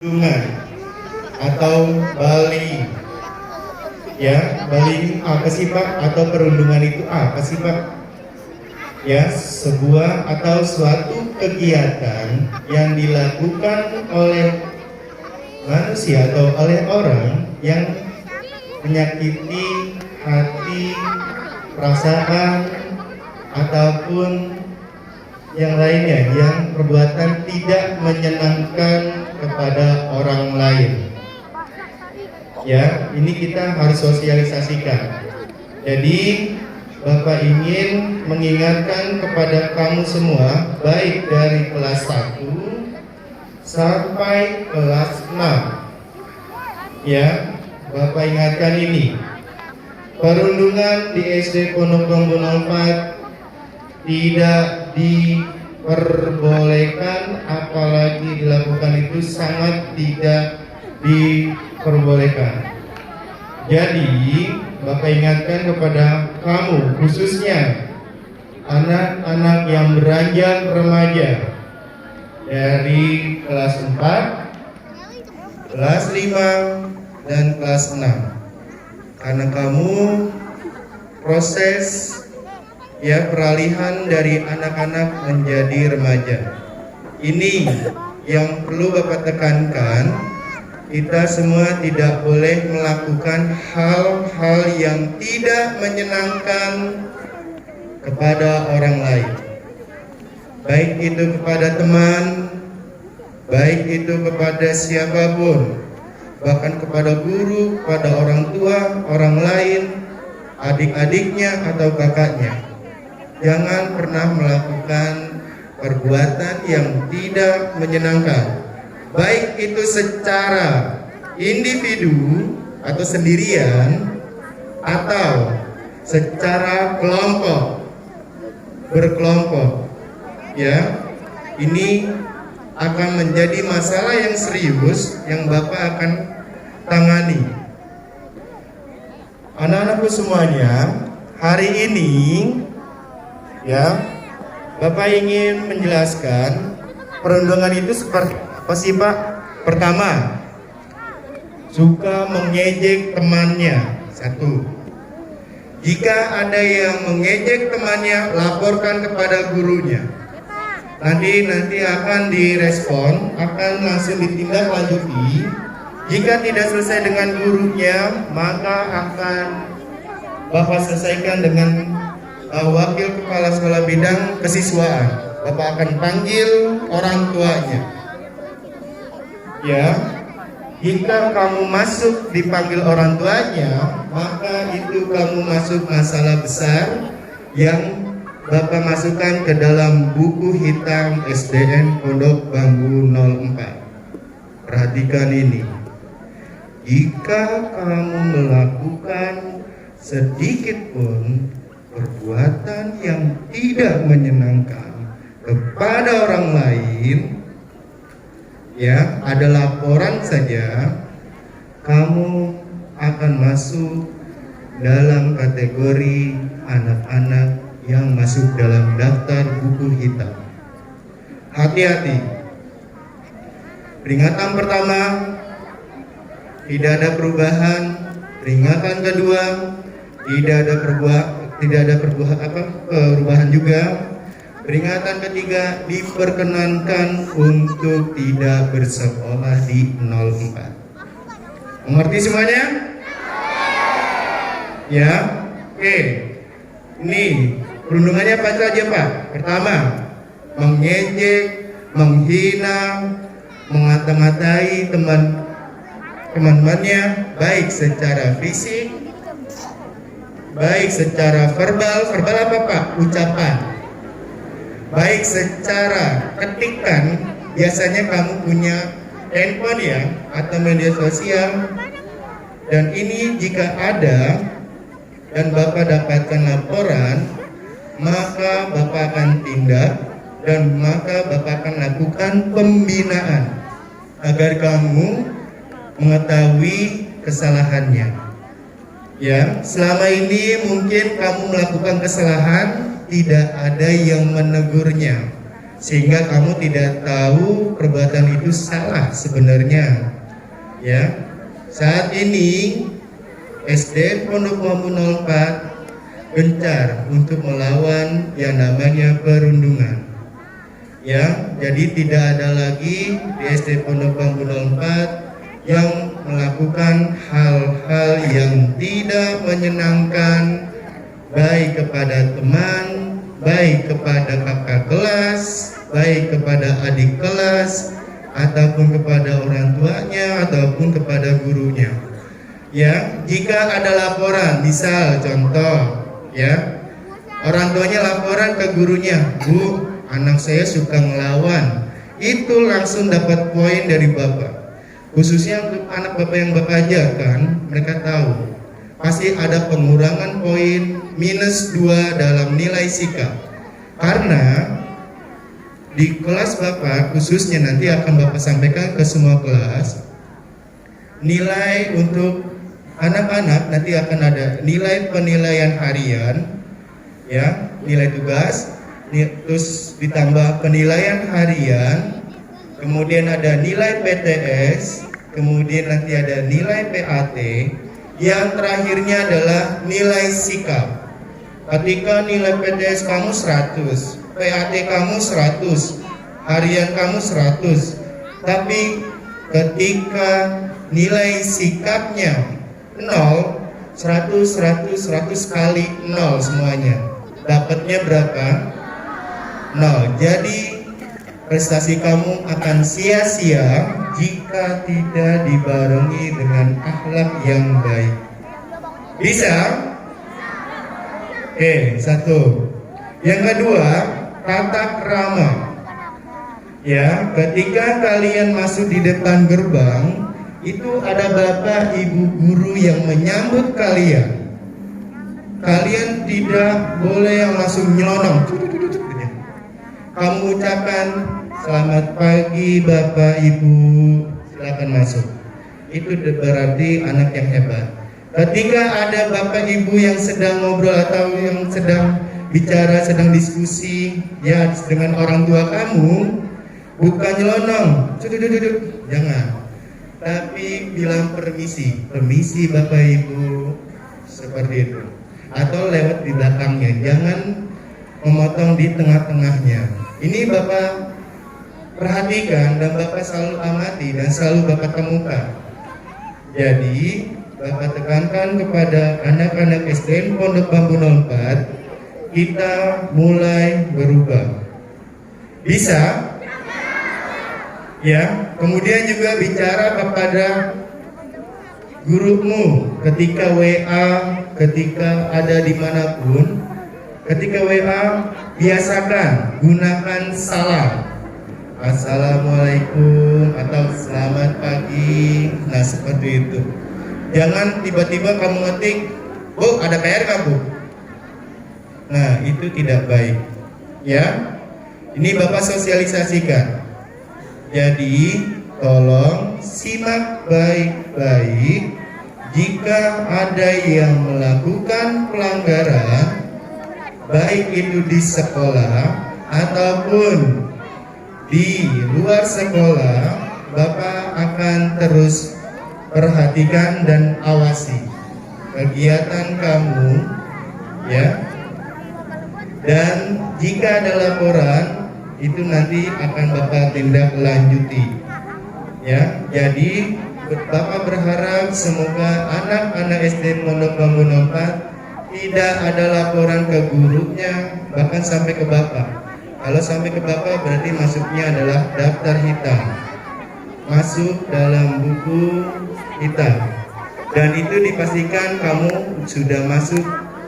Perundungan atau bullying. Ya, bullying apa sih Pak? Atau perundungan itu apa sih Pak? Ya, sebuah atau suatu kegiatan yang dilakukan oleh manusia atau oleh orang yang menyakiti hati, perasaan, ataupun yang lainnya, yang perbuatan tidak menyenangkan kepada orang lain. Ya, ini kita harus sosialisasikan. Jadi Bapak ingin mengingatkan kepada kamu semua, baik dari kelas 1 sampai kelas 6. Ya, Bapak ingatkan ini. Perundungan di SD Pondok Bambu 04 tidak diperbolehkan, apalagi dilakukan itu sangat tidak diperbolehkan. Jadi Bapak ingatkan kepada kamu, khususnya anak-anak yang beranjak remaja dari kelas 4, kelas 5, dan kelas 6. Karena kamu proses peralihan dari anak-anak menjadi remaja. Ini yang perlu Bapak tekankan. Kita semua tidak boleh melakukan hal-hal yang tidak menyenangkan kepada orang lain. Baik itu kepada teman, baik itu kepada siapapun, bahkan kepada guru, kepada orang tua, orang lain, adik-adiknya atau kakaknya. Jangan pernah melakukan perbuatan yang tidak menyenangkan, baik itu secara individu atau sendirian, atau secara berkelompok. Ya, ini akan menjadi masalah yang serius yang Bapak akan tangani. Anak-anakku semuanya, hari ini Bapak ingin menjelaskan perundungan itu seperti apa sih Pak? Pertama, suka mengejek temannya. 1. Jika ada yang mengejek temannya, laporkan kepada gurunya. Nanti akan direspon, akan langsung ditindaklanjuti. Jika tidak selesai dengan gurunya, maka akan Bapak selesaikan dengan Wakil Kepala Sekolah Bidang Kesiswaan. Bapak akan panggil orang tuanya. Ya, jika kamu masuk dipanggil orang tuanya, maka itu kamu masuk masalah besar yang Bapak masukkan ke dalam buku hitam SDN Pondok Bambu 04. Perhatikan ini. Jika kamu melakukan sedikit pun perbuatan yang tidak menyenangkan kepada orang lain, ada laporan saja, kamu akan masuk dalam kategori anak-anak yang masuk dalam daftar buku hitam. Hati-hati. Peringatan pertama, tidak ada perubahan. Peringatan kedua, tidak ada perubahan juga. Peringatan ketiga, diperkenankan untuk tidak bersekolah di 04. Mengerti semuanya? Ya, oke. Ini perundungannya apa saja Pak? Pertama, mengejek, menghina, mengata-ngatai teman-temannya, baik secara fisik, baik secara verbal apa Pak? Ucapan. Baik secara ketikan, biasanya kamu punya handphone atau media sosial, dan ini jika ada dan Bapak dapatkan laporan, maka Bapak akan tindak dan maka Bapak akan lakukan pembinaan agar kamu mengetahui kesalahannya. Ya, selama ini mungkin kamu melakukan kesalahan, tidak ada yang menegurnya. sehingga kamu tidak tahu perbuatan itu salah sebenarnya. Ya, saat ini SD Pondok Bambu 04 gencar untuk melawan yang namanya perundungan. Ya, jadi tidak ada lagi di SD Pondok Bambu 04 yang melakukan hal-hal yang tidak menyenangkan, baik kepada teman, baik kepada kakak kelas, baik kepada adik kelas, ataupun kepada orang tuanya, ataupun kepada gurunya. Ya, jika ada laporan, misal contoh, ya, orang tuanya laporan ke gurunya, Bu, anak saya suka ngelawan, itu langsung dapat poin dari bapak. Khususnya untuk anak bapak yang bapak ajarkan, mereka tahu pasti ada pengurangan poin -2 dalam nilai sikap. Karena di kelas bapak khususnya nanti akan bapak sampaikan ke semua kelas, nilai untuk anak-anak nanti akan ada nilai penilaian harian, ya, nilai tugas, terus ditambah penilaian harian, kemudian ada nilai PTS, kemudian nanti ada nilai PAT, yang terakhirnya adalah nilai sikap. Ketika nilai PTS kamu 100, PAT kamu 100, harian kamu 100, tapi ketika nilai sikapnya 0, 100 kali 0 semuanya, dapatnya berapa? 0. Jadi prestasi kamu akan sia-sia jika tidak dibarengi dengan akhlak yang baik. Bisa? Oke, satu. Yang kedua, tata krama. Ya, ketika kalian masuk di depan gerbang, itu ada bapak ibu guru yang menyambut kalian. Kalian tidak boleh yang langsung nyelonong. Kamu ucapkan, selamat pagi Bapak Ibu, silakan masuk. Itu berarti anak yang hebat. Ketika ada Bapak Ibu yang sedang ngobrol atau yang sedang bicara, sedang diskusi ya dengan orang tua kamu, bukan nyelonong, duduk, jangan. Tapi bilang permisi, permisi Bapak Ibu, seperti itu. Atau lewat di belakangnya, jangan memotong di tengah-tengahnya. Ini Bapak perhatikan dan Bapak selalu amati dan selalu Bapak temukan. Jadi Bapak tekankan kepada anak-anak SDN Pondok Bambu 04, kita mulai berubah. Bisa? Ya, kemudian juga bicara kepada gurumu ketika WA, ketika ada dimanapun. Ketika WA, biasakan gunakan salam, Assalamualaikum atau selamat pagi. Nah, seperti itu. Jangan tiba-tiba kamu ngetik, Bu, ada PR nggak, Bu? Nah, itu tidak baik. Ya, ini Bapak sosialisasikan. Jadi, tolong simak baik-baik. Jika ada yang melakukan pelanggaran, baik itu di sekolah ataupun di luar sekolah, Bapak akan terus perhatikan dan awasi kegiatan kamu, ya. Dan jika ada laporan, itu nanti akan Bapak tindak lanjuti, ya. Jadi Bapak berharap semoga anak-anak SD Pondok Bambu 04 tidak ada laporan ke gurunya, bahkan sampai ke Bapak. Kalau sampai ke Bapak berarti masuknya adalah daftar hitam, masuk dalam buku hitam. Dan itu dipastikan kamu sudah masuk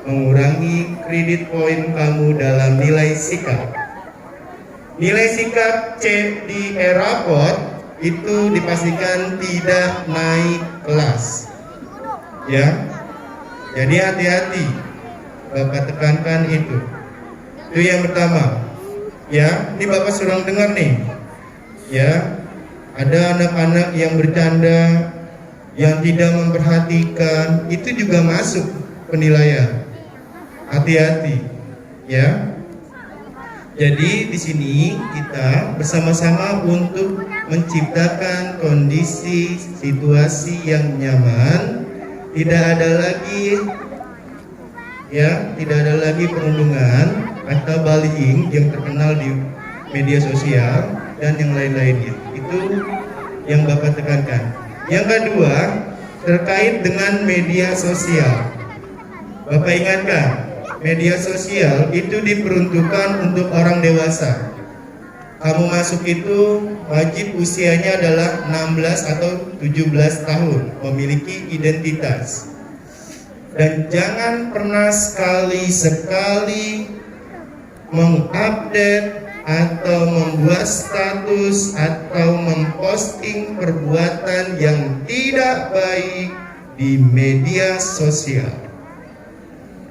mengurangi kredit poin kamu dalam nilai sikap. Nilai sikap C di e-raport itu dipastikan tidak naik kelas, ya. Jadi hati-hati, Bapak tekankan itu. Itu yang pertama. Ya, ini Bapak sudah dengar nih. Ya, ada anak-anak yang bercanda, yang tidak memperhatikan, itu juga masuk penilaian. Hati-hati, ya. Jadi di sini kita bersama-sama untuk menciptakan kondisi situasi yang nyaman, tidak ada lagi perundungan atau bullying yang terkenal di media sosial dan yang lain-lainnya. Itu yang Bapak tekankan. Yang kedua, terkait dengan media sosial. Bapak ingatkan, media sosial itu diperuntukkan untuk orang dewasa. Kamu masuk itu wajib usianya adalah 16 atau 17 tahun, memiliki identitas. Dan jangan pernah sekali-sekali mengupdate atau membuat status atau memposting perbuatan yang tidak baik di media sosial.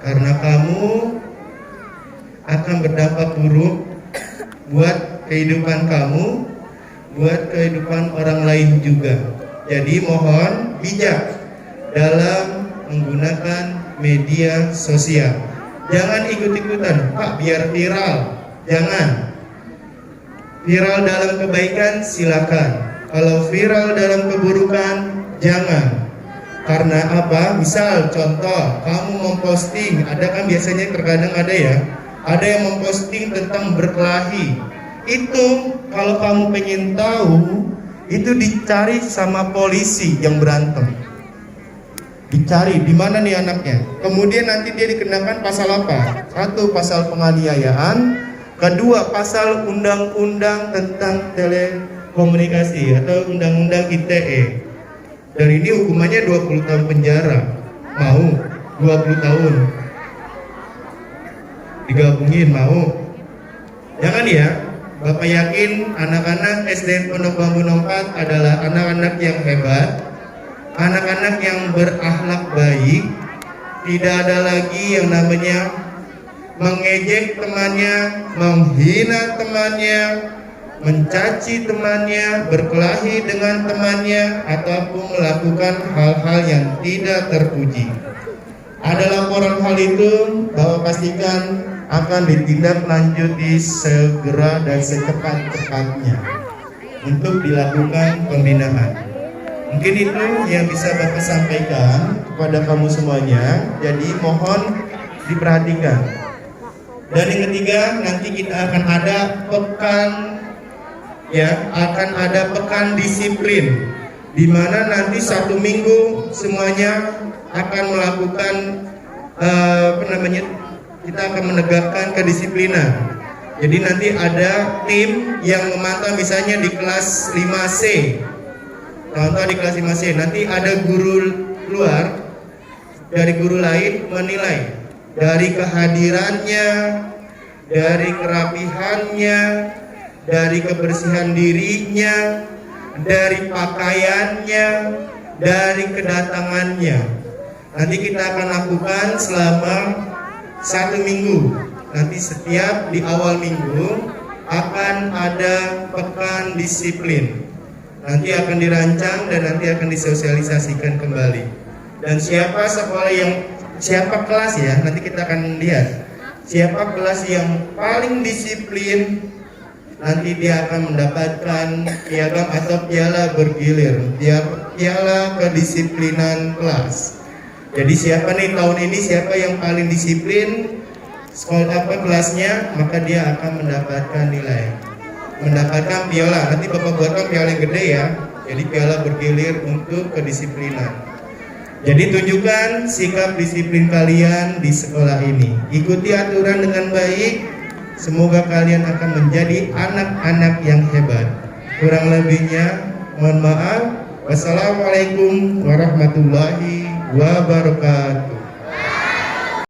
Karena kamu akan berdampak buruk buat kehidupan kamu, buat kehidupan orang lain juga. Jadi mohon bijak dalam menggunakan media sosial. Jangan ikut-ikutan, Pak, biar viral. Jangan. Viral dalam kebaikan silakan. Kalau viral dalam keburukan jangan. Karena apa? Misal contoh, kamu memposting, ada kan biasanya terkadang ada ya, ada yang memposting tentang berkelahi. Itu kalau kamu pengen tahu, itu dicari sama polisi yang berantem. Dicari di mana nih anaknya. Kemudian nanti dia dikenakan pasal apa? Satu, pasal penganiayaan. Kedua, pasal undang-undang tentang telekomunikasi atau undang-undang ITE. Dan ini hukumannya 20 tahun penjara. Mau 20 tahun digabungin, mau? Jangan ya. Bapak yakin anak-anak SDN Pondok Bambu 04 adalah anak-anak yang hebat, anak-anak yang berakhlak baik. Tidak ada lagi yang namanya mengejek temannya, menghina temannya, mencaci temannya, berkelahi dengan temannya, ataupun melakukan hal-hal yang tidak terpuji. Ada laporan hal itu, Bapak pastikan akan ditindaklanjuti segera dan secepat-cepatnya untuk dilakukan pembinaan. Mungkin itu yang bisa Bapak sampaikan kepada kamu semuanya. Jadi mohon diperhatikan. Dan yang ketiga, nanti kita akan ada pekan disiplin, di mana nanti 1 minggu semuanya akan melakukan kita akan menegakkan kedisiplinan. Jadi nanti ada tim yang memantau, misalnya di kelas 5C. Contoh di kelas 5C, nanti ada guru luar dari guru lain menilai dari kehadirannya, dari kerapihannya, dari kebersihan dirinya, dari pakaiannya, dari kedatangannya. Nanti kita akan lakukan selama 1 minggu. Nanti setiap di awal minggu akan ada pekan disiplin. Nanti akan dirancang dan nanti akan disosialisasikan kembali. Dan siapa kelas ya, nanti kita akan lihat siapa kelas yang paling disiplin, nanti dia akan mendapatkan piagam atau piala bergilir, piala kedisiplinan kelas. Jadi siapa nih tahun ini, siapa yang paling disiplin sekolah kelasnya, maka dia akan mendapatkan nilai, mendapatkan piala. Nanti Bapak buatkan piala yang gede ya, jadi piala bergilir untuk kedisiplinan. Jadi tunjukkan sikap disiplin kalian di sekolah ini. Ikuti aturan dengan baik. Semoga kalian akan menjadi anak-anak yang hebat. Kurang lebihnya mohon maaf. Wassalamualaikum warahmatullahi wabarakatuh.